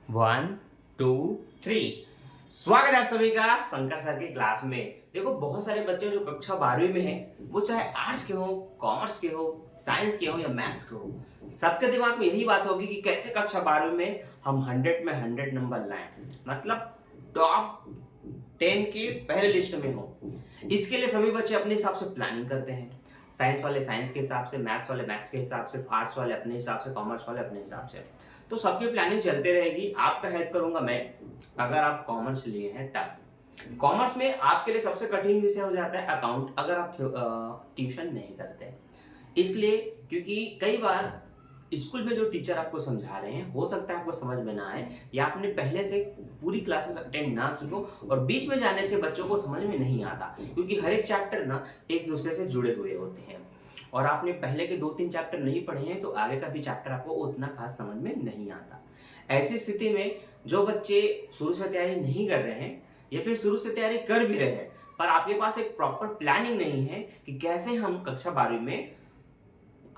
One two three. स्वागत है आप सभी का शंकर सर की क्लास में। देखो, बहुत सारे बच्चे जो कक्षा 12वीं में हैं, वो चाहे आर्ट्स के हो, कॉमर्स के हो, साइंस के हो या मैथ्स के हो, सबके दिमाग में यही बात होगी कि कैसे कक्षा 12वीं में हम 100 में 100 नंबर लाएं, मतलब टॉप 10 के पहले लिस्ट में हो। इसके लिए सभी बच्चे अपने हिसाब से प्लानिंग करते हैं। साइंस वाले साइंस के हिसाब से, मैथ्स वाले मैथ्स के हिसाब से, आर्ट्स वाले अपने हिसाब से, कॉमर्स वाले अपने हिसाब से। तो सबकी प्लानिंग चलते रहेगी। आपका हेल्प करूंगा मैं, अगर आप कॉमर्स लिए हैं तब। कॉमर्स में आपके लिए सबसे कठिन विषय हो जाता है अकाउंट, अगर आप ट्यूशन नहीं करते। इसलिए क्योंकि कई बार स्कूल में जो टीचर आपको समझा रहे हैं, हो सकता है आपको समझ में ना आए, या आपने पहले से पूरी क्लासेस अटेंड ना की हो और बीच में जाने से बच्चों को समझ में नहीं आता, क्योंकि हर एक चैप्टर ना एक दूसरे से जुड़े हुए होते हैं और आपने पहले के 2-3 चैप्टर नहीं पढ़े हैं तो आगे का भी चैप्टर आपको उतना खास समझ में नहीं आता। ऐसी स्थिति में जो बच्चे शुरू से तैयारी नहीं कर रहे हैं या फिर शुरू से तैयारी कर भी रहे हैं पर आपके पास एक प्रॉपर प्लानिंग नहीं है कि कैसे हम कक्षा 12वीं में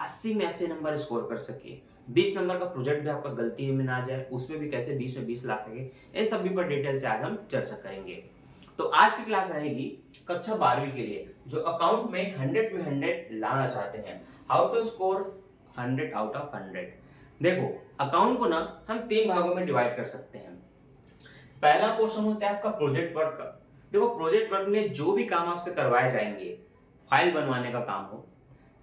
80 में 80 नंबर स्कोर कर सके, 20 नंबर का प्रोजेक्ट भी आपका गलती में ना जाए, उसमें भी कैसे 20 में 20 ला सके, इन सभी पर डिटेल से आज हम चर्चा करेंगे। तो आज की क्लास रहेगी कक्षा 12वीं के लिए जो अकाउंट में 100 में 100 लाना चाहते हैं। How to score 100 out of 100। देखो, अकाउंट को ना हम 3 भागों में डिवाइड कर सकते हैं। पहला पोर्शन होता है आपका प्रोजेक्ट वर्क का। देखो, प्रोजेक्ट वर्क में जो भी काम आपसे करवाए जाएंगे, फाइल बनवाने का काम हो,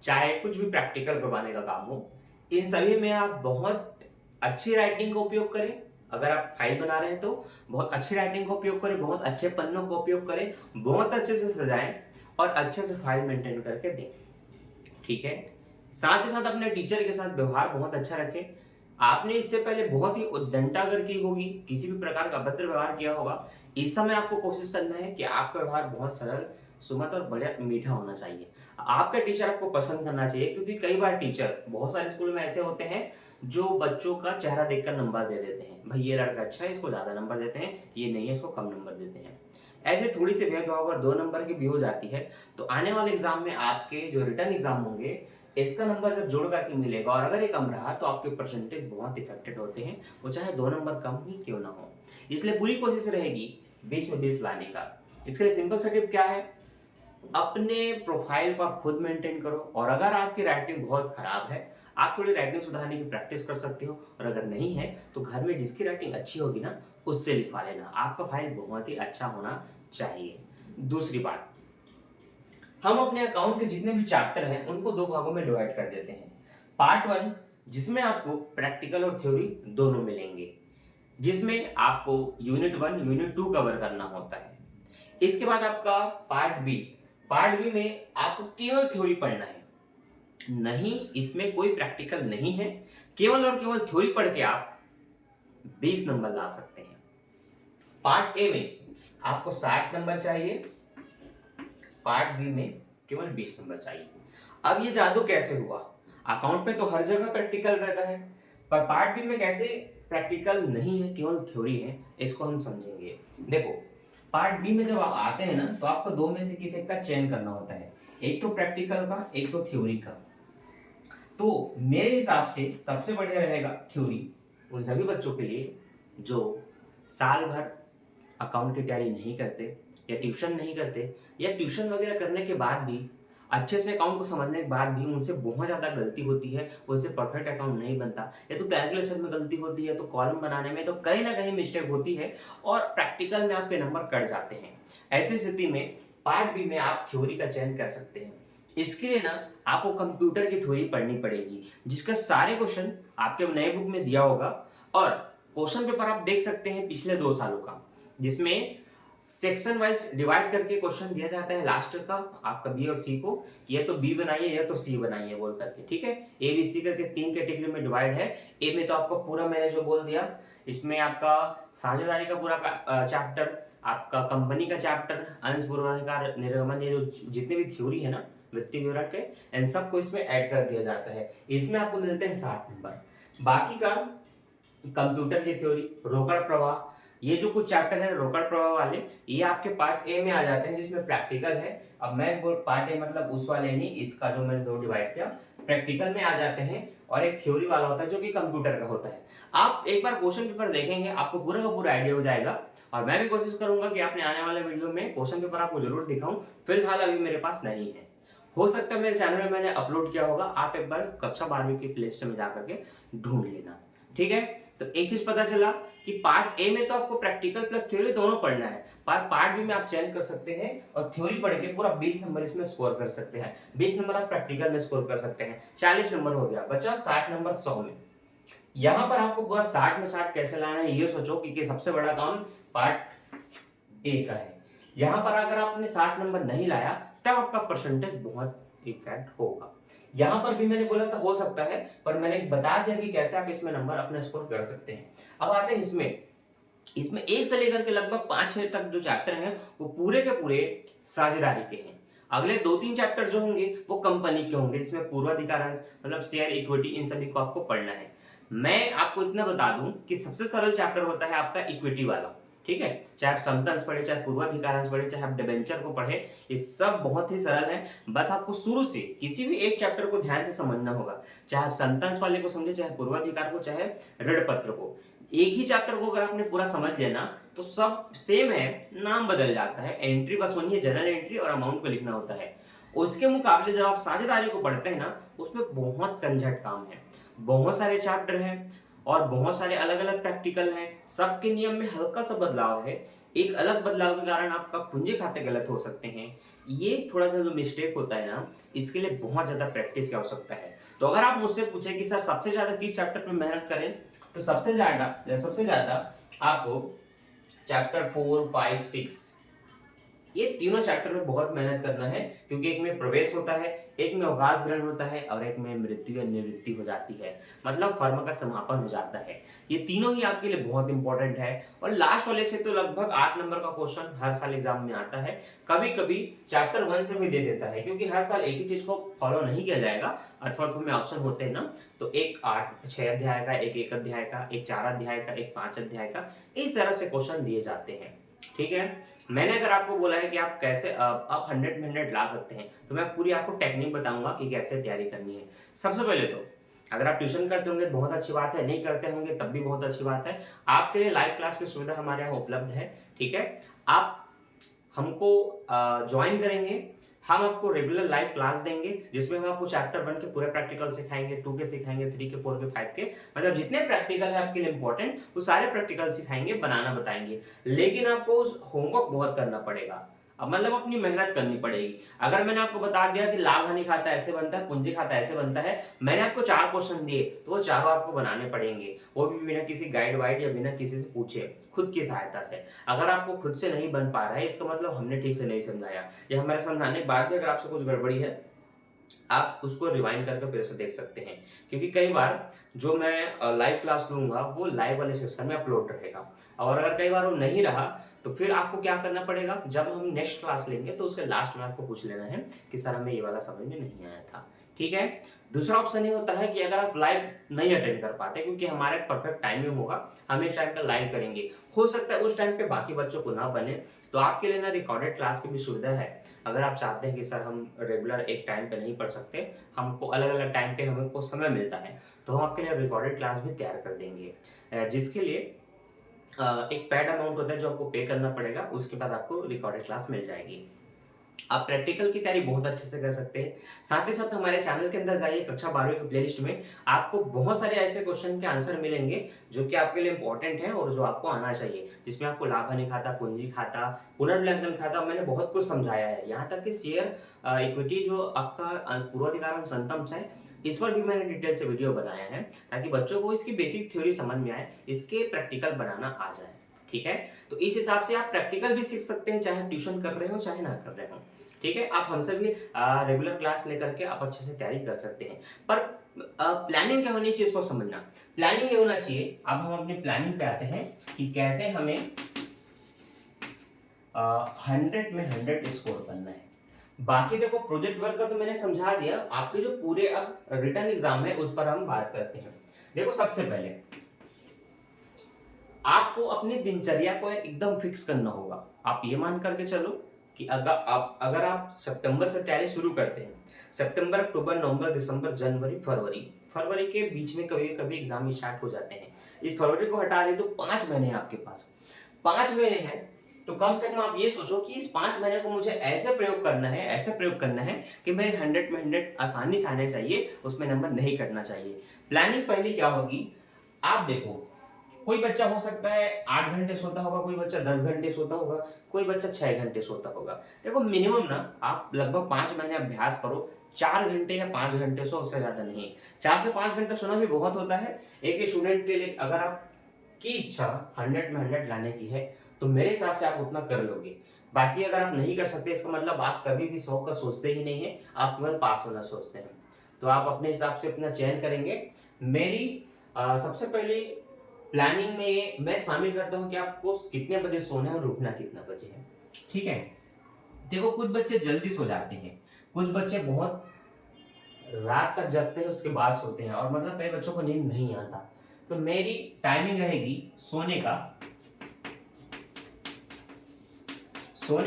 चाहे कुछ भी प्रैक्टिकल करवाने का काम हो, इन सभी में आप बहुत अच्छी राइटिंग का उपयोग करें। अगर आप फाइल बना रहे हैं तो बहुत अच्छी राइटिंग का उपयोग करें, बहुत अच्छे पन्नों का उपयोग करें, बहुत अच्छे से सजाएं और अच्छे से फाइल मेंटेन करके दें। ठीक है। साथ ही साथ अपने टीचर के साथ व्यवहार बहुत अच्छा रखें। आपने इससे पहले बहुत ही उद्दंडता अगर की होगी, किसी भी प्रकार का अभद्र व्यवहार किया होगा, इस समय आपको कोशिश करना है कि आपका व्यवहार बहुत सरल, सुमध और बड़ा मीठा होना चाहिए। आपका टीचर आपको पसंद करना चाहिए, क्योंकि कई बार टीचर बहुत सारे स्कूल में ऐसे होते हैं जो बच्चों का चेहरा देखकर नंबर दे देते हैं। भाई, ये लड़का अच्छा है, इसको ज्यादा नंबर देते हैं, ये नहीं है, इसको कम नंबर देते हैं। ऐसे थोड़ी सी भेदभाव अगर 2 नंबर की भी हो जाती है तो आने वाले एग्जाम में आपके जो रिटर्न एग्जाम होंगे, इसका नंबर जब जोड़ करके मिलेगा और अगर ये कम रहा तो आपके परसेंटेज बहुत इफेक्टेड होते हैं, वो चाहे 2 नंबर कम ही क्यों ना हो। इसलिए पूरी कोशिश रहेगी 20 में 20 लाने का। इसके लिए सिंपल सा टिप क्या है, अपने प्रोफाइल को आप खुद मेंटेन करो और अगर आपकी राइटिंग बहुत खराब है, आप थोड़ी राइटिंग सुधारने की प्रैक्टिस कर सकते हो, और अगर नहीं है तो घर में जिसकी राइटिंग अच्छी होगी ना, उससे लिखवा लेना। आपका फाइल बहुत ही अच्छा होना चाहिए। दूसरी बात, हम अपने अकाउंट के जितने भी चैप्टर हैं उनको 2 भागों में डिवाइड कर देते हैं। पार्ट 1 जिसमें आपको प्रैक्टिकल और थ्योरी दोनों मिलेंगे, जिसमें आपको यूनिट 1 यूनिट 2 कवर करना होता है। इसके बाद आपका पार्ट बी। पार्ट बी में आपको केवल थ्योरी पढ़ना है, नहीं इसमें कोई प्रैक्टिकल नहीं है, केवल और केवल थ्योरी पढ़ के आप 20 नंबर ला सकते हैं। पार्ट ए में आपको 60 नंबर चाहिए, पार्ट बी में केवल 20 नंबर चाहिए। अब ये जादू कैसे हुआ? अकाउंट में तो हर जगह प्रैक्टिकल रहता है, पर पार्ट बी में कैसे प्रैक्टिकल नहीं है, केवल थ्योरी है, इसको हम समझेंगे। देखो, पार्ट बी में जब आप आते हैं ना तो आपको 2 में से किसी का चयन करना होता है, एक तो प्रैक्टिकल का, एक तो थ्योरी का। तो मेरे हिसाब से सबसे बढ़िया रहेगा थ्योरी उन सभी बच्चों के लिए जो साल भर अकाउंट की तैयारी नहीं करते या ट्यूशन नहीं करते, या ट्यूशन वगैरह करने के बाद भी अच्छे से अकाउंट को समझने के बाद भी उनसे बहुत ज़्यादा गलती होती है, उनसे परफेक्ट अकाउंट नहीं बनता, या तो कैलकुलेशन में गलती होती है, तो कॉलम बनाने में तो कहीं ना कहीं मिस्टेक होती है और प्रैक्टिकल में आपके नंबर कट जाते हैं। ऐसी स्थिति में पार्ट बी में आप थ्योरी का चयन कर सकते हैं। इसके लिए ना आपको कंप्यूटर की थ्योरी पढ़नी पड़ेगी, जिसका सारे क्वेश्चन आपके नए बुक में दिया होगा, और क्वेश्चन पेपर आप देख सकते हैं पिछले 2 सालों का, जिसमें सेक्शन वाइज डिवाइड करके क्वेश्चन दिया जाता है लास्ट का आपका बी और सी को, कि या तो बी बनाइए या तो सी बनाइए बोल करके। ठीक है, ए बी सी करके 3 कैटेगरी में डिवाइड है। ए में तो आपको पूरा मैंने जो बोल दिया, इसमें आपका साझेदारी का पूरा चैप्टर, आपका कंपनी का चैप्टर, अंश पूर्वाधिकार निर्गमन, ये जो जितने भी थ्योरी है ना वित्तीय विवरण के, इन सबको इसमें ऐड कर दिया जाता है। इसमें आपको मिलते हैं 60 नंबर। बाकी का कंप्यूटर की थ्योरी, रोकड़ प्रवाह, ये जो कुछ चैप्टर है रोकड़ प्रवाह वाले, ये आपके पार्ट ए में आ जाते हैं, जिसमें प्रैक्टिकल है। अब मैं बोल पार्ट ए मतलब उस वाले नहीं, इसका जो मैंने 2 डिवाइड किया, प्रैक्टिकल में आ जाते हैं और एक थ्योरी वाला होता है जो कि कंप्यूटर का होता है। आप एक बार क्वेश्चन पेपर देखेंगे, आपको पूरा का पूरा आइडिया हो जाएगा। और मैं भी कोशिश करूंगा कि अपने आने वाले वीडियो में क्वेश्चन पेपर आपको जरूर दिखाऊं। फिलहाल अभी मेरे पास नहीं है, हो सकता है मेरे चैनल में मैंने अपलोड किया होगा, आप एक बार कक्षा 12वीं की प्लेलिस्ट में जाकर के ढूंढ लेना। ठीक है, तो एक चीज पता चला कि पार्ट ए में तो आपको प्रैक्टिकल प्लस थ्योरी दोनों पढ़ना है, पर पार्ट बी में आप चयन कर सकते हैं और थ्योरी पढ़ के पूरा 20 नंबर इसमें स्कोर कर सकते हैं। 20 नंबर आप प्रैक्टिकल में स्कोर कर सकते हैं, 40 नंबर हो गया, बचा 60 नंबर 100 में। यहां पर आपको पूरा 60 में 60 कैसे लाना है ये सोचो, क्योंकि सबसे बड़ा काम पार्ट ए का है। यहां पर अगर आपने 60 नंबर नहीं लाया तब आपका परसेंटेज बहुत इफेक्ट होगा। यहां पर भी मैंने बोला था हो सकता है, पर मैंने बता दिया कि कैसे आप इसमें नंबर अपना स्कोर कर सकते हैं। अब आते हैं इसमें 1 से लेकर के लगभग 5-6 तक जो चैप्टर हैं वो पूरे के पूरे साझेदारी के हैं। अगले 2-3 चैप्टर जो होंगे वो कंपनी के होंगे, जिसमें पूर्वाधिकारंश मतलब शेयर इक्विटी, इन सभी को आपको पढ़ना है। मैं आपको इतना बता दूं कि सबसे सरल चैप्टर होता है आपका इक्विटी वाला। ठीक है, चाहे आप समतंश पढ़े, चाहे पूर्वाधिकारंश पढ़े, चाहे आप डिबेंचर को पढ़े, ये सब बहुत ही सरल है। बस आपको शुरू से किसी भी एक चैप्टर को ध्यान से समझना होगा, चाहे आप समतंश वाले को समझे, चाहे पूर्वाधिकार को, चाहे ऋण पत्र को। एक ही चैप्टर को अगर आपने पूरा समझ लिया तो सब सेम है, नाम बदल जाता है, एंट्री बस वही है, जनरल एंट्री और अमाउंट को लिखना होता है। उसके मुकाबले जब आप साझेदारी को पढ़ते हैं ना, उसमें बहुत कंजट काम है, बहुत सारे चैप्टर हैं और बहुत सारे अलग अलग प्रैक्टिकल हैं, सबके नियम में हल्का सा बदलाव है। एक अलग बदलाव के कारण आपका पूंजी खाते गलत हो सकते हैं। ये थोड़ा सा जो मिस्टेक होता है ना, इसके लिए बहुत ज्यादा प्रैक्टिस की आवश्यकता है। तो अगर आप मुझसे पूछे कि सर सबसे ज्यादा किस चैप्टर पे मेहनत करें, तो सबसे ज्यादा आपको चैप्टर 4, 5, 6 ये तीनों चैप्टर में बहुत मेहनत करना है, क्योंकि एक में प्रवेश होता है, एक में अवकाश ग्रहण होता है और एक में मृत्यु या निवृत्ति हो जाती है, मतलब फर्म का समापन हो जाता है। ये तीनों ही आपके लिए बहुत इंपॉर्टेंट है। और लास्ट वाले से तो लगभग 8 नंबर का क्वेश्चन हर साल एग्जाम में आता है, कभी कभी चैप्टर 1 से भी दे देता है, क्योंकि हर साल एक ही चीज को फॉलो नहीं किया जाएगा। अथवा तुम्हें ऑप्शन होते हैं ना, तो एक 6 अध्याय का, एक 1 अध्याय का, एक 4 अध्याय का, एक 5 अध्याय का, इस तरह से क्वेश्चन दिए जाते हैं। ठीक है, मैंने अगर आपको बोला है कि आप कैसे आप 100 में 100 ला सकते हैं, तो मैं पूरी आपको टेक्निक बताऊंगा कि कैसे तैयारी करनी है। सबसे पहले तो अगर आप ट्यूशन करते होंगे बहुत अच्छी बात है, नहीं करते होंगे तब भी बहुत अच्छी बात है। आपके लिए लाइव क्लास की सुविधा हमारे यहाँ उपलब्ध है। ठीक है, आप हमको ज्वाइन करेंगे, हम आपको रेगुलर लाइव क्लास देंगे, जिसमें हम आपको चैप्टर 1 के पूरे प्रैक्टिकल सिखाएंगे, 2 के सिखाएंगे, 3 के, 4 के, 5 के, मतलब जितने प्रैक्टिकल है आपके लिए इंपॉर्टेंट वो सारे प्रैक्टिकल सिखाएंगे, बनाना बताएंगे। लेकिन आपको उस होमवर्क बहुत करना पड़ेगा, अब मतलब अपनी मेहनत करनी पड़ेगी। अगर मैंने आपको बता दिया कि लाभ हानि खाता ऐसे बनता है, पूंजी खाता ऐसे बनता है, मैंने आपको 4 क्वेश्चन दिए, तो वो चारों आपको बनाने पड़ेंगे, वो भी बिना किसी गाइड वाइड या बिना किसी से पूछे, खुद की सहायता से। अगर आपको खुद से नहीं बन पा रहा है, इसका मतलब हमने ठीक से नहीं समझाया, या हमारे समझाने के बाद भी अगर आपसे कुछ गड़बड़ी है, आप उसको रिवाइंड करके फिर से देख सकते हैं। क्योंकि कई बार जो मैं लाइव क्लास लूंगा वो लाइव वाले सेक्शन में अपलोड रहेगा, और अगर कई बार वो नहीं रहा तो फिर आपको क्या करना पड़ेगा, जब हम नेक्स्ट क्लास लेंगे तो उसके लास्ट में आपको पूछ लेना है कि सर हमें ये वाला समझ में नहीं आया था। ठीक है, दूसरा ऑप्शन ये होता है कि अगर आप लाइव नहीं अटेंड कर पाते, क्योंकि हमारे परफेक्ट टाइमिंग होगा, हम इस टाइम पर लाइव करेंगे, हो सकता है उस टाइम पे बाकी बच्चों को ना बने, तो आपके लिए ना रिकॉर्डेड क्लास की भी सुविधा है। अगर आप चाहते हैं कि सर हम रेगुलर एक टाइम पे नहीं पढ़ सकते, हमको अलग अलग टाइम पे हमको समय मिलता है, तो हम आपके लिए रिकॉर्डेड क्लास भी तैयार कर देंगे, जिसके लिए एक पेड अमाउंट होता है जो आपको पे करना पड़ेगा, उसके बाद आपको रिकॉर्डेड क्लास मिल जाएगी। आप प्रैक्टिकल की तैयारी बहुत अच्छे से कर सकते हैं। साथ ही साथ हमारे चैनल के अंदर जाइए, कक्षा 12वीं की प्लेलिस्ट में आपको बहुत सारे ऐसे क्वेश्चन के आंसर मिलेंगे जो कि आपके लिए इंपॉर्टेंट है और जो आपको आना चाहिए, जिसमें आपको लाभ हानि खाता, पूंजी खाता, पुनर्मूल्यांकन खाता, मैंने बहुत कुछ समझाया है। यहाँ तक कि शेयर इक्विटी जो आपका पूर्वाधिकार अनुसंतम है, इस पर भी मैंने डिटेल से वीडियो बनाया है, ताकि बच्चों को इसकी बेसिक थ्योरी समझ में आए, इसके प्रैक्टिकल बनाना आ जाए। ठीक है, तो इस हिसाब से आप प्रैक्टिकल भी सीख सकते हैं, चाहे ट्यूशन कर रहे हो चाहे ना कर रहे हो। ठीक है, आप हमसे भी रेगुलर क्लास लेकर के आप अच्छे से तैयारी कर सकते हैं। पर प्लानिंग क्या होनी चाहिए इसको समझना। प्लानिंग ये होना चाहिए, अब हम अपनी प्लानिंग पे आते हैं कि कैसे हमें 100 में 100 स्कोर करना है। बाकी देखो प्रोजेक्ट वर्क का तो मैंने समझा दिया, आपके जो पूरे अब रिटर्न एग्जाम है उस पर हम बात करते हैं। देखो सबसे पहले आपको अपनी दिनचर्या को एकदम फिक्स करना होगा। आप ये मान करके चलो कि अगर आप सितंबर से तैयारी शुरू करते हैं, सितंबर, अक्टूबर, नवंबर, दिसंबर, जनवरी, फरवरी, फरवरी के बीच में कभी कभी एग्जाम स्टार्ट हो जाते हैं। इस फरवरी को हटा दें तो 5 महीने हैं आपके पास। 5 महीने हैं तो कम से कम आप ये सोचो कि इस 5 महीने को मुझे ऐसे प्रयोग करना है, ऐसे प्रयोग करना है कि मेरे 100 में 100 आसानी से आने चाहिए, उसमें नंबर नहीं कटना चाहिए। प्लानिंग पहली क्या होगी, आप देखो, कोई बच्चा हो सकता है 8 घंटे सोता होगा, कोई बच्चा 10 घंटे सोता होगा, कोई बच्चा 6 घंटे सोता होगा। देखो मिनिमम ना आप लगभग 5 महीने अभ्यास करो, 4 घंटे या 5 घंटे सो, उससे ज्यादा नहीं। 4 से 5 घंटे सोना भी बहुत होता है एक स्टूडेंट के लिए। अगर आपकी इच्छा 100 में 100 लाने की है तो मेरे हिसाब से आप उतना कर लोगे। बाकी अगर आप नहीं कर सकते, इसका मतलब आप कभी भी 100 का सोचते ही नहीं है, आप केवल पास होना सोचते हैं। तो आप अपने हिसाब से अपना चयन करेंगे। मेरी सबसे पहले प्लानिंग में मैं शामिल करता हूँ कि आपको कितने बजे सोना है और उठना कितना बजे है। ठीक है, देखो कुछ बच्चे जल्दी सो जाते हैं, कुछ बच्चे बहुत रात तक जगते हैं उसके बाद सोते हैं, और मतलब कई बच्चों को नींद नहीं आता। तो मेरी टाइमिंग रहेगी सोने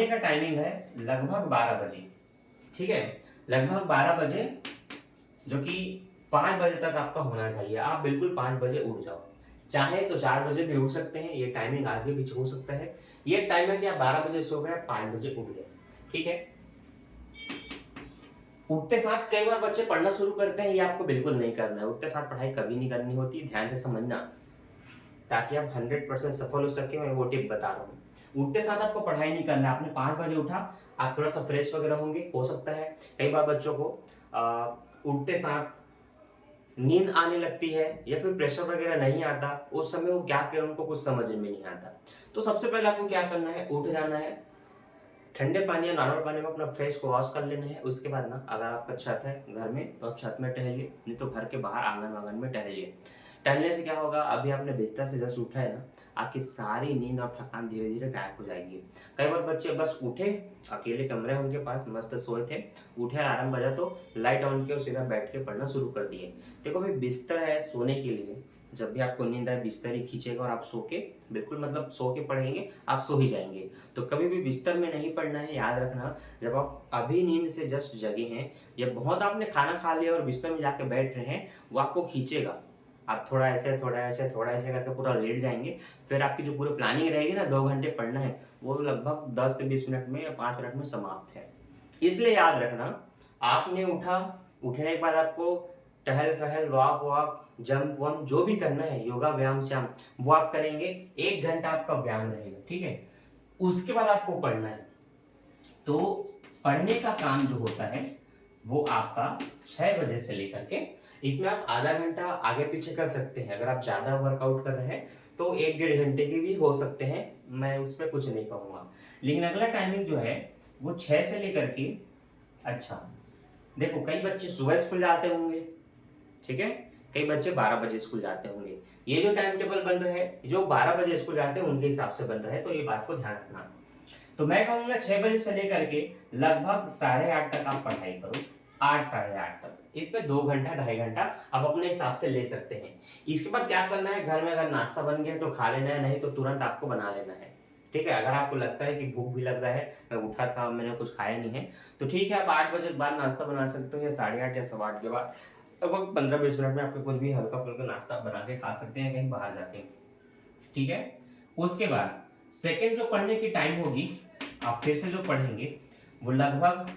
का टाइमिंग है लगभग 12 बजे। ठीक है, लगभग 12 बजे, जो कि 5 बजे तक आपका होना चाहिए। आप बिल्कुल 5 बजे उठ जाओ, चाहे तो 4 बजे भी उठ सकते हैं, ये टाइमिंग आगे पीछे हो सकता है। ये टाइम है कि आप 12 बजे सो गए, 5 बजे उठ गए। ठीक है, उठते साथ कई बार बच्चे पढ़ना शुरू करते हैं, ये आपको बिल्कुल नहीं करना है। उठते साथ पढ़ाई कभी नहीं करनी होती, ध्यान से समझना, ताकि आप 100% सफल हो सके। मैं वो टिप बता रहा हूँ। उठते साथ आपको पढ़ाई नहीं करना है। आपने 5 बजे उठा, आप थोड़ा सा फ्रेश वगैरह होंगे, हो सकता है कई बार बच्चों को उठते साथ नींद आने लगती है या फिर प्रेशर वगैरह नहीं आता, उस समय वो क्या करें उनको कुछ समझ में नहीं आता। तो सबसे पहले आपको क्या करना है, उठ जाना है, ठंडे पानी या नॉर्मल पानी में अपना फेस को वॉश कर लेना है। उसके बाद ना, अगर आपका छत है घर में तो आप छत में टहलिए, नहीं तो घर के बाहर आंगन वांगन में टहलिए। टहलने से क्या होगा, अभी आपने बिस्तर से जस्ट उठा है ना, आपकी सारी नींद और थकान धीरे धीरे गायब हो जाएगी। कई बार बच्चे बस उठे, अकेले कमरे उनके पास, मस्त सोए थे, उठे, अलार्म बजा तो लाइट ऑन किया और सीधा बैठ के पढ़ना शुरू कर दिए। देखो भाई, बिस्तर है सोने के लिए, जब भी आपको नींद आए बिस्तर ही खींचेगा और आप सो के, बिल्कुल मतलब सो के पढ़ेंगे, आप सो ही जाएंगे। तो कभी भी बिस्तर में नहीं पढ़ना है, याद रखना। जब आप अभी नींद से जस्ट जगे हैं या बहुत आपने खाना खा लिया और बिस्तर में जाके बैठ रहे हैं, वो आपको खींचेगा। आप थोड़ा ऐसे थोड़ा ऐसे थोड़ा ऐसे करके पूरा लेट जाएंगे। फिर आपकी जो पूरी प्लानिंग रहेगी ना, 2 घंटे पढ़ना है, वो लगभग 10 से 20 मिनट में या 5 मिनट में समाप्त है। इसलिए याद रखना, आपने उठा, उठने के बाद आपको टहल पहल, वॉक वॉक, जंप वंप जो भी करना है, योगा व्यायाम श्याम, वो आप करेंगे। 1 घंटा आपका व्यायाम रहेगा। ठीक है, उसके बाद आपको पढ़ना है। तो पढ़ने का काम जो होता है वो आपका 6 बजे से लेकर के, इसमें आप आधा घंटा आगे पीछे कर सकते हैं। अगर आप ज्यादा वर्कआउट कर रहे हैं तो 1-1.5 घंटे की भी हो सकते हैं, मैं उस पर कुछ नहीं कहूंगा। लेकिन अगला टाइमिंग जो है वो 6 से लेकर के, अच्छा देखो, कई बच्चे सुबह स्कूल जाते होंगे, ठीक है, कई बच्चे 12 बजे स्कूल जाते होंगे। ये जो टाइम टेबल बन रहा है, जो 12 बजे स्कूल जाते हैं उनके हिसाब से बन रहा है, तो ये बात को ध्यान रखना। तो मैं कहूंगा 6 बजे से लेकर के लगभग 8:30 तक आप पढ़ाई करो, 8 साढ़े 8 तक। इस पे 2 घंटा 2.5 घंटा आप अपने हिसाब से ले सकते हैं। इसके बाद क्या करना है, घर में अगर नाश्ता बन गया तो खा लेना है, नहीं तो तुरंत आपको बना लेना है। ठीक है, अगर आपको लगता है कि भूख भी लग रहा है, मैं उठा था मैंने कुछ खाया नहीं है, तो ठीक है, आप 8 बजे के बाद नाश्ता बना सकते हो, या 8:30 या 8:15 के बाद। लगभग 15-20 मिनट में आपको कुछ भी हल्का फुल्का नाश्ता बना के खा सकते हैं कहीं बाहर जाके। ठीक है, उसके बाद सेकेंड जो पढ़ने की टाइम होगी, आप फिर से जो पढ़ेंगे वो लगभग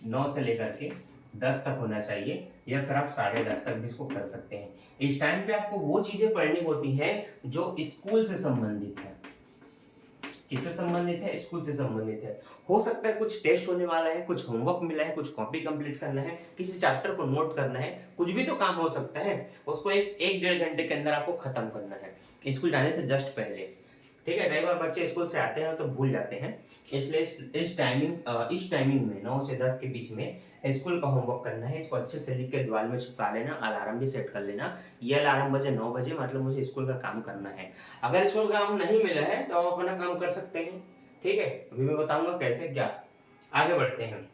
9 से लेकर के 10 तक होना चाहिए, या फिर आप 10:30 तक भी इसको कर सकते हैं। इस टाइम पे आपको वो चीजें पढ़नी होती हैं जो स्कूल से संबंधित है। किससे संबंधित है, स्कूल से संबंधित है। हो सकता है कुछ टेस्ट होने वाला है, कुछ होमवर्क मिला है, कुछ कॉपी कंप्लीट करना है, किसी चैप्टर को नोट करना है, कुछ भी तो काम हो सकता है, उसको 1-1.5 घंटे के अंदर आपको खत्म करना है स्कूल जाने से जस्ट पहले। ठीक है, कई बार बच्चे स्कूल से आते हैं तो भूल जाते हैं, इसलिए इस टाइमिंग में 9 से 10 के बीच में स्कूल का होमवर्क करना है। इसको अच्छे से लिख के दीवार में चिपका लेना, अलार्म भी सेट कर लेना। ये अलार्म बजे 9 बजे, मतलब मुझे स्कूल का काम करना है। अगर स्कूल का काम नहीं मिला है तो आप अपना काम कर सकते हैं। ठीक है, अभी मैं बताऊंगा कैसे क्या। आगे बढ़ते हैं।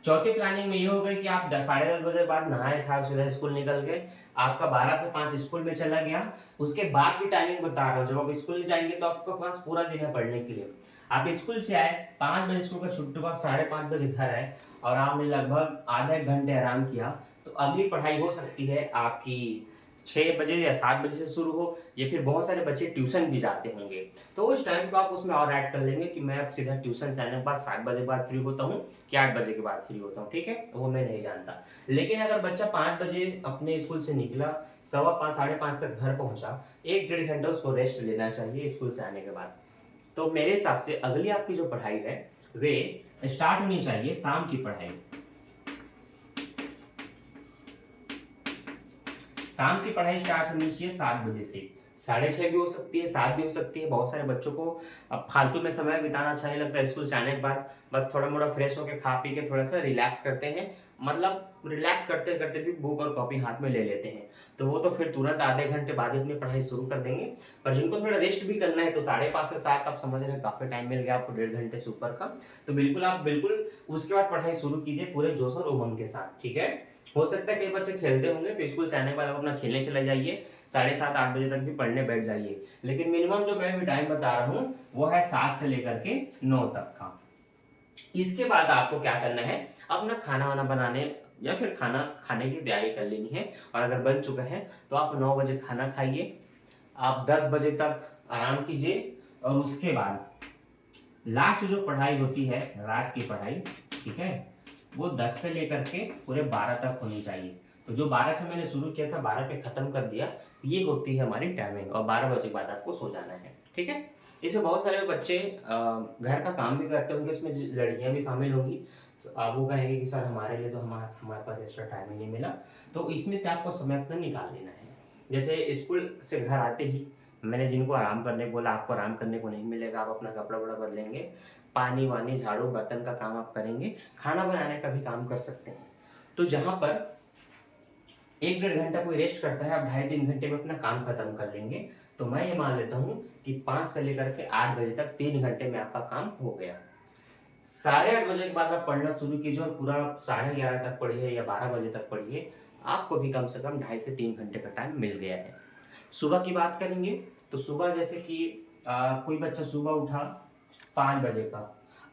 चौथी प्लानिंग में ये हो गई कि आप 10-10:30 बजे बाद नहाए खाए सीधा स्कूल निकल गए, आपका 12 से 5 स्कूल में चला गया। उसके बाद की टाइमिंग बता रहा हूँ, जब आप स्कूल जाएंगे तो आपके पास पूरा दिन है पढ़ने के लिए। आप स्कूल से आए, 5 बजे स्कूल का छुट्टी, आप 5:30 बजे घर आए और आपने लगभग आधा 1 घंटे आराम किया, तो अगली पढ़ाई हो सकती है आपकी 6 बजे या 7 बजे से शुरू हो, या फिर बहुत सारे बच्चे ट्यूशन भी जाते होंगे, तो उस टाइम को आप उसमें और ऐड कर लेंगे कि मैं अब सीधा ट्यूशन से आने के बाद 7 बजे बाद फ्री होता हूँ कि 8 बजे के बाद फ्री होता हूँ, ठीक है? तो वो मैं नहीं जानता। लेकिन अगर बच्चा 5 बजे अपने स्कूल से निकला, सवा 5 साढ़े 5 तक घर पहुंचा, 1 डेढ़ घंटा उसको रेस्ट लेना चाहिए स्कूल से आने के बाद। तो मेरे हिसाब से अगली आपकी जो पढ़ाई है वे स्टार्ट होनी चाहिए शाम की पढ़ाई। शाम की पढ़ाई स्टार्ट होनी चाहिए 7 बजे से। 6:30 भी हो सकती है, 7 भी हो सकती है। बहुत सारे बच्चों को अब फालतू में समय बिताना अच्छा नहीं लगता है स्कूल से आने के बाद, बस थोड़ा मोड़ा फ्रेश होकर खा पी के थोड़ा सा रिलैक्स करते हैं, मतलब रिलैक्स करते करते भी बुक और कॉपी हाथ में ले लेते हैं, तो वो तो फिर तुरंत आधे घंटे बाद ही अपनी पढ़ाई शुरू कर देंगे। पर जिनको थोड़ा रेस्ट भी करना है तो 5:30 से 7 आप समझ रहे हैं काफी टाइम मिल गया आपको, 1.5 घंटे से ऊपर का, तो बिल्कुल आप बिल्कुल उसके बाद पढ़ाई शुरू कीजिए पूरे जोश और उमंग के साथ, ठीक है? हो सकता है कई बच्चे खेलते होंगे तो स्कूल से आने के बाद आप अपना खेलने चले जाइए, 7:30 8 बजे तक भी पढ़ने बैठ जाइए, लेकिन मिनिमम जो मैं भी टाइम बता रहा हूँ वो है 7 से लेकर के 9 तक का। इसके बाद आपको क्या करना है, अपना खाना वाना बनाने या फिर खाना खाने की तैयारी कर लेनी है, और अगर बन चुका है तो आप 9 बजे खाना खाइए, आप 10 बजे तक आराम कीजिए, और उसके बाद लास्ट जो पढ़ाई होती है रात की पढ़ाई, ठीक है, वो 10 से लेकर के पूरे 12 तक होनी चाहिए। तो जो 12 से मैंने शुरू किया था 12 पे खत्म कर दिया, ये होती है हमारी टाइमिंग, और 12 बजे के बाद आपको सो जाना है, ठीक है? इसमें बहुत सारे बच्चे घर का काम भी करते होंगे, इसमें लड़कियां भी शामिल होंगी, तो आप वो कहेंगे कि सर हमारे लिए तो हमारे पास एक्स्ट्रा टाइम ही नहीं मिला, तो इसमें से आपको समय अपना निकाल लेना है। जैसे स्कूल से घर आते ही मैंने जिनको आराम करने को बोला, आपको आराम करने को नहीं मिलेगा, आप अपना कपड़ा वपड़ा बदलेंगे, पानी वानी झाड़ू बर्तन का काम आप करेंगे, खाना बनाने का भी काम कर सकते हैं। तो जहां पर 1 डेढ़ घंटा कोई रेस्ट करता है, आप 2.5 3 घंटे में अपना काम खत्म कर लेंगे, तो मैं ये मान लेता हूँ कि 5 से लेकर के 8 बजे तक 3 घंटे में आपका काम हो गया। 8:30 बजे के बाद आप पढ़ना शुरू कीजिए और पूरा 11:30 तक पढ़िए या 12 बजे तक पढ़िए, आपको भी कम से कम 2.5 से 3 घंटे का टाइम मिल गया है। सुबह की बात करेंगे तो सुबह जैसे कि कोई बच्चा सुबह उठा 5 बजे का,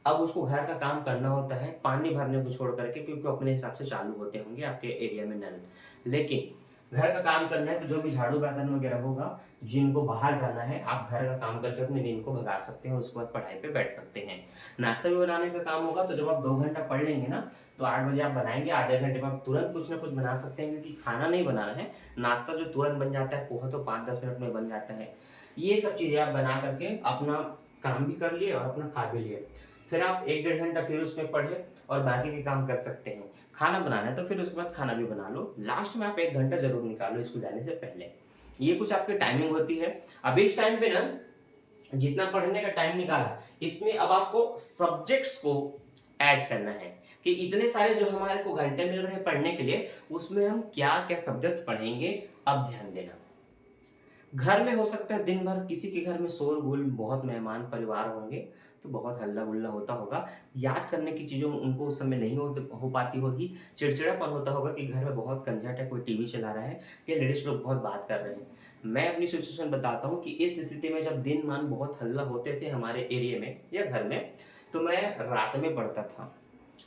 अब उसको घर का काम करना होता है पानी भरने को छोड़ करके, क्योंकि अपने हिसाब से चालू होते होंगे आपके एरिया में नल, लेकिन घर का काम करना है तो जो भी झाड़ू बर्तन वगैरह होगा, जिनको बाहर जाना है आप घर का काम करके अपनी नींद को भगा सकते हैं, उसके बाद पढ़ाई पे बैठ सकते हैं। नाश्ता भी बनाने का काम होगा तो जब आप 2 घंटा पढ़ लेंगे ना, तो 8 बजे आप बनाएंगे, आधे घंटे में आप तुरंत कुछ ना कुछ बना सकते हैं, क्योंकि खाना नहीं बनाना है, नाश्ता जो तुरंत बन जाता है, पोहा तो 5-10 मिनट में बन जाता है। ये सब चीजें आप बना करके अपना काम भी कर लिए और अपना खा भी लिए, फिर आप 1 डेढ़ घंटा फिर उसमें पढ़े और बाकी के काम कर सकते हैं। खाना बनाना है तो फिर उसके बाद खाना भी बना लो, लास्ट में आप 1 घंटा जरूर निकालो स्कूल जाने से पहले। ये कुछ आपकी टाइमिंग होती है। अभी इस टाइम पे ना जितना पढ़ने का टाइम निकाला, इसमें अब आपको सब्जेक्ट्स को ऐड करना है कि इतने सारे जो हमारे को घंटे मिल रहे हैं पढ़ने के लिए, उसमें हम क्या क्या सब्जेक्ट पढ़ेंगे, अब ध्यान देना। घर में हो सकता है दिन भर किसी के घर में शोरगुल, बहुत मेहमान परिवार होंगे तो बहुत हल्ला गुल्ला होता होगा, याद करने की चीज़ों उनको उस समय नहीं हो पाती होगी, चिड़चिड़ापन होता होगा कि घर में बहुत कंजट है, कोई टीवी चला रहा है या लेडीज लोग बहुत बात कर रहे हैं। मैं अपनी सिचुएशन बताता हूँ कि इस स्थिति में जब दिन मान बहुत हल्ला होते थे हमारे एरिया में या घर में, तो मैं रात में पढ़ता था।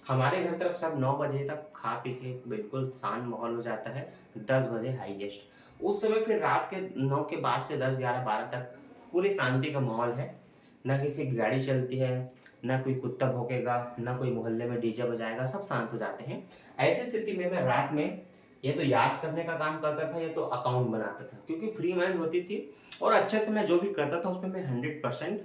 हमारे घर तरफ सब 9 बजे तक खा पी के बिल्कुल शांत माहौल हो जाता है, 10 बजे हाईएस्ट। उस समय फिर रात के 9 के बाद से 10 11 12 तक पूरी शांति का माहौल है, ना किसी की गाड़ी चलती है, ना कोई कुत्ता भौंकेगा, ना कोई मोहल्ले में डीजे बजाएगा, सब शांत हो जाते हैं। ऐसी स्थिति में मैं रात में या तो याद करने का काम करता था या तो अकाउंट बनाता था, क्योंकि फ्री माइंड होती थी और अच्छे से मैं जो भी करता था उसमें मैं 100%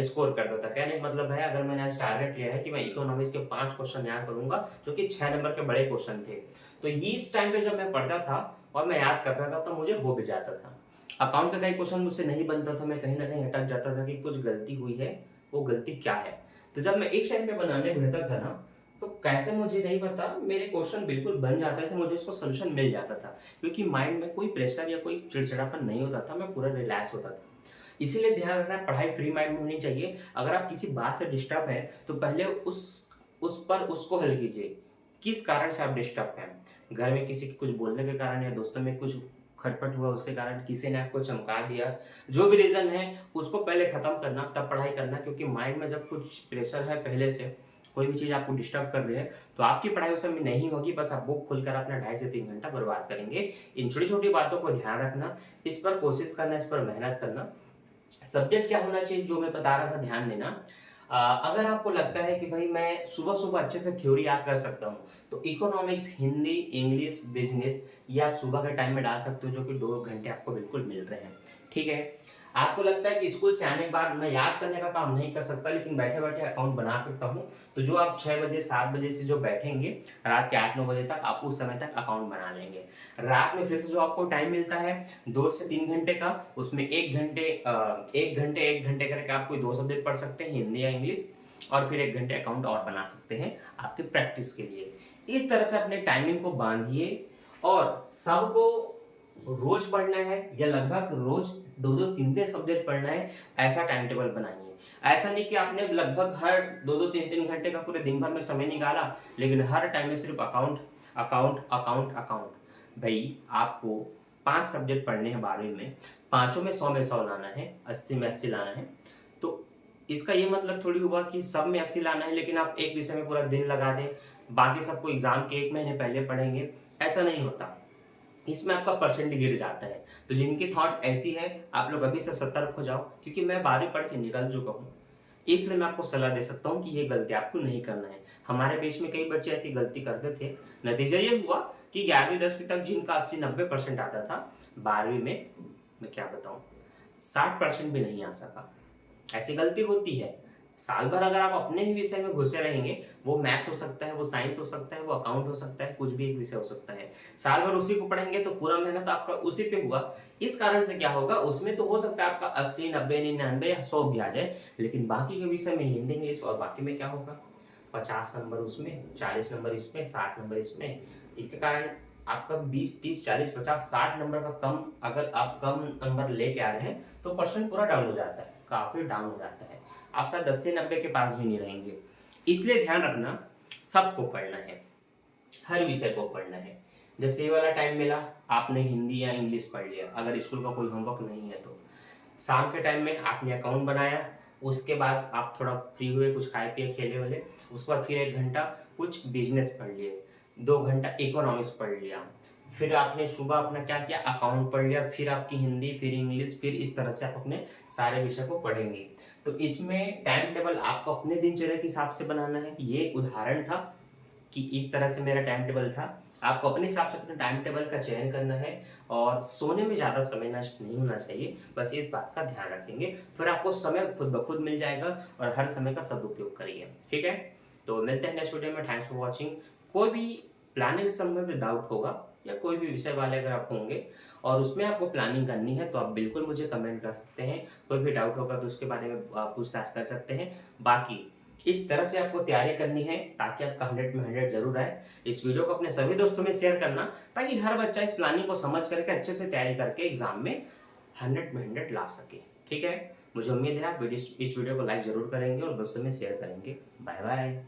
स्कोर करता था। कहने का मतलब है, अगर मैंने आज टारगेट लिया है कि मैं इकोनॉमिक्स के 5 क्वेश्चन याद करूंगा जो कि 6 नंबर के बड़े क्वेश्चन थे, तो ये इस टाइम पे जब मैं पढ़ता था और मैं याद करता था तो मुझे हो भी जाता था। अकाउंट का कई क्वेश्चन मुझसे नहीं बनता था, मैं कहीं ना कहीं अटक जाता था कि कुछ गलती हुई है, वो गलती क्या है। तो जब मैं एक टाइम पे बनाने बैठता था ना, तो कैसे मुझे नहीं पता, मेरे क्वेश्चन बिल्कुल बन जाते थे, मुझे उसको सोल्यूशन मिल जाता था, क्योंकि माइंड में कोई प्रेशर या कोई चिड़चिड़ापन नहीं होता था, मैं पूरा रिलैक्स होता था। इसीलिए ध्यान रखना, पढ़ाई फ्री माइंड में होनी चाहिए। अगर आप किसी बात से डिस्टर्ब है तो पहले उस पर उसको हल कीजिए, किस कारण से आप डिस्टर्ब हैं। घर में किसी के कुछ बोलने के कारण या दोस्तों में कुछ खटपट हुआ उसके कारण, किसी ने आपको चमका दिया, जो भी रीजन है उसको पहले खत्म करना तब पढ़ाई करना, क्योंकि माइंड में जब कुछ प्रेशर है पहले से, कोई भी चीज़ आपको डिस्टर्ब कर रही है, तो आपकी पढ़ाई उस समय नहीं होगी, बस आप बुक खोलकर अपना 2.5 से 3 घंटा बर्बाद करेंगे। इन छोटी-छोटी बातों को ध्यान रखना, इस पर कोशिश करना, इस पर मेहनत करना। सब्जेक्ट क्या होना चाहिए जो मैं बता रहा था, ध्यान देना। अगर आपको लगता है कि भाई मैं सुबह-सुबह अच्छे से थ्योरी याद कर सकता हूँ, तो इकोनॉमिक्स, हिंदी, इंग्लिश, बिज़नेस ये आप सुबह के टाइम में डाल सकते हो, जो कि 2 घंटे आपको बिल्कुल मिल रहे हैं। ठीक है? आपको लगता है कि स्कूल से आने के बाद मैं याद करने का काम नहीं कर सकता, लेकिन बैठे-बैठे अकाउंट बना सकता हूँ, तो जो आप 6 बजे, 7 बजे से जो बैठेंगे, रात के 8-9 बजे तक आप उस समय तक अकाउंट बना लेंगे। रात में फिर से जो आपको टाइम मिलता है 2 से 3 घंटे का, उसमें 1 घंटे करके आप कोई 2 सब्जेक्ट पढ़ सकते हैं, हिंदी या इंग्लिश, और फिर 1 घंटे अकाउंट और बना सकते हैं आपके प्रैक्टिस के लिए। इस तरह से अपने टाइमिंग को बाँधिए और सबको रोज पढ़ना है या लगभग रोज 2-2 3-3 सब्जेक्ट पढ़ना है, ऐसा टाइम टेबल बनाइए। ऐसा नहीं कि आपने लगभग हर 2-2 3-3 घंटे का पूरे दिन भर में समय निकाला, लेकिन हर टाइम में सिर्फ अकाउंट, अकाउंट, अकाउंट, अकाउंट। भई आपको 5 सब्जेक्ट पढ़ने हैं 12वीं में, पाँचों में 100 लाना है, 80 में 80 लाना है। तो इसका ये मतलब थोड़ी हुआ कि सब में 80 लाना है, लेकिन आप एक विषय में पूरा दिन लगा दें, बाकी सबको एग्ज़ाम के 1 महीने पहले पढ़ेंगे, ऐसा नहीं होता। इसमें आपका परसेंट गिर जाता है। तो जिनकी थॉट ऐसी है, आप लोग अभी से सतर्क हो जाओ, क्योंकि मैं 12वीं पढ़ के निकल चुका हूँ। इसलिए मैं आपको सलाह दे सकता हूँ कि ये गलती आपको नहीं करना है। हमारे बीच में कई बच्चे ऐसी गलती करते थे। नतीजा ये हुआ कि 11वीं 10वीं तक जिनका 80-90% आता था, 12वीं में मैं क्या बताऊँ, 60% भी नहीं आ सका। ऐसी गलती होती है। साल भर अगर आप अपने ही विषय में घुसे रहेंगे, वो मैथ्स हो सकता है, वो साइंस हो सकता है, वो अकाउंट हो सकता है, कुछ भी एक विषय हो सकता है। साल भर उसी को पढ़ेंगे तो पूरा मेहनत आपका उसी पे हुआ। इस कारण से क्या होगा, उसमें तो हो सकता है आपका 80, 90, 99 या 100 भी आ जाए, लेकिन बाकी के विषय में हिंदी, इंग्लिश और बाकी में क्या होगा, 50 नंबर उसमें, 40 नंबर इसमें, 60 नंबर इसमें। इसके कारण आपका 20, 30, 40, 50, 60 नंबर का कम, अगर आप कम नंबर लेके आ रहे हैं, तो परसेंट पूरा डाउन हो जाता है, काफ़ी डाउन हो जाता है। आप शायद 80-90 के पास भी नहीं रहेंगे। इसलिए ध्यान रखना, सबको पढ़ना है, हर विषय को पढ़ना है। जैसे ये वाला टाइम मिला, आपने हिंदी या इंग्लिश पढ़ लिया, अगर स्कूल का कोई होमवर्क नहीं है तो। शाम के टाइम में आपने अकाउंट बनाया, उसके बाद आप थोड़ा फ्री हुए, कुछ खाए पिए, खेले वेले, उसके बाद फिर 1 घंटा कुछ बिजनेस पढ़ लिए, 2 घंटा इकोनॉमिक्स पढ़ लिया, फिर आपने सुबह अपना क्या किया, अकाउंट पढ़ लिया, फिर आपकी हिंदी, फिर इंग्लिश, फिर इस तरह से आप अपने सारे विषय को पढ़ेंगे। तो इसमें टाइम टेबल आपको अपने दिनचर्या के हिसाब से बनाना है। ये एक उदाहरण था कि इस तरह से मेरा टाइम टेबल था। आपको अपने हिसाब से अपने टाइम टेबल का चयन करना है, और सोने में ज़्यादा समय नष्ट नहीं होना चाहिए, बस इस बात का ध्यान रखेंगे, फिर आपको समय खुद ब खुद मिल जाएगा, और हर समय का सदुपयोग करिए। ठीक है? तो मिलते हैं नेक्स्ट वीडियो में। Thanks for watching. कोई भी प्लानिंग से संबंधित डाउट होगा, या कोई भी विषय वाले अगर आप होंगे और उसमें आपको प्लानिंग करनी है, तो आप बिल्कुल मुझे कमेंट कर सकते हैं। कोई भी डाउट होगा तो उसके बारे में पूछताछ कर सकते हैं। बाकी इस तरह से आपको तैयारी करनी है ताकि आपका 100 में 100 जरूर आए। इस वीडियो को अपने सभी दोस्तों में शेयर करना, ताकि हर बच्चा इस प्लानिंग को समझ करके अच्छे से तैयारी करके एग्जाम में 100 में 100 ला सके। ठीक है? मुझे उम्मीद है आप इस वीडियो को लाइक जरूर करेंगे और दोस्तों में शेयर करेंगे। Bye bye.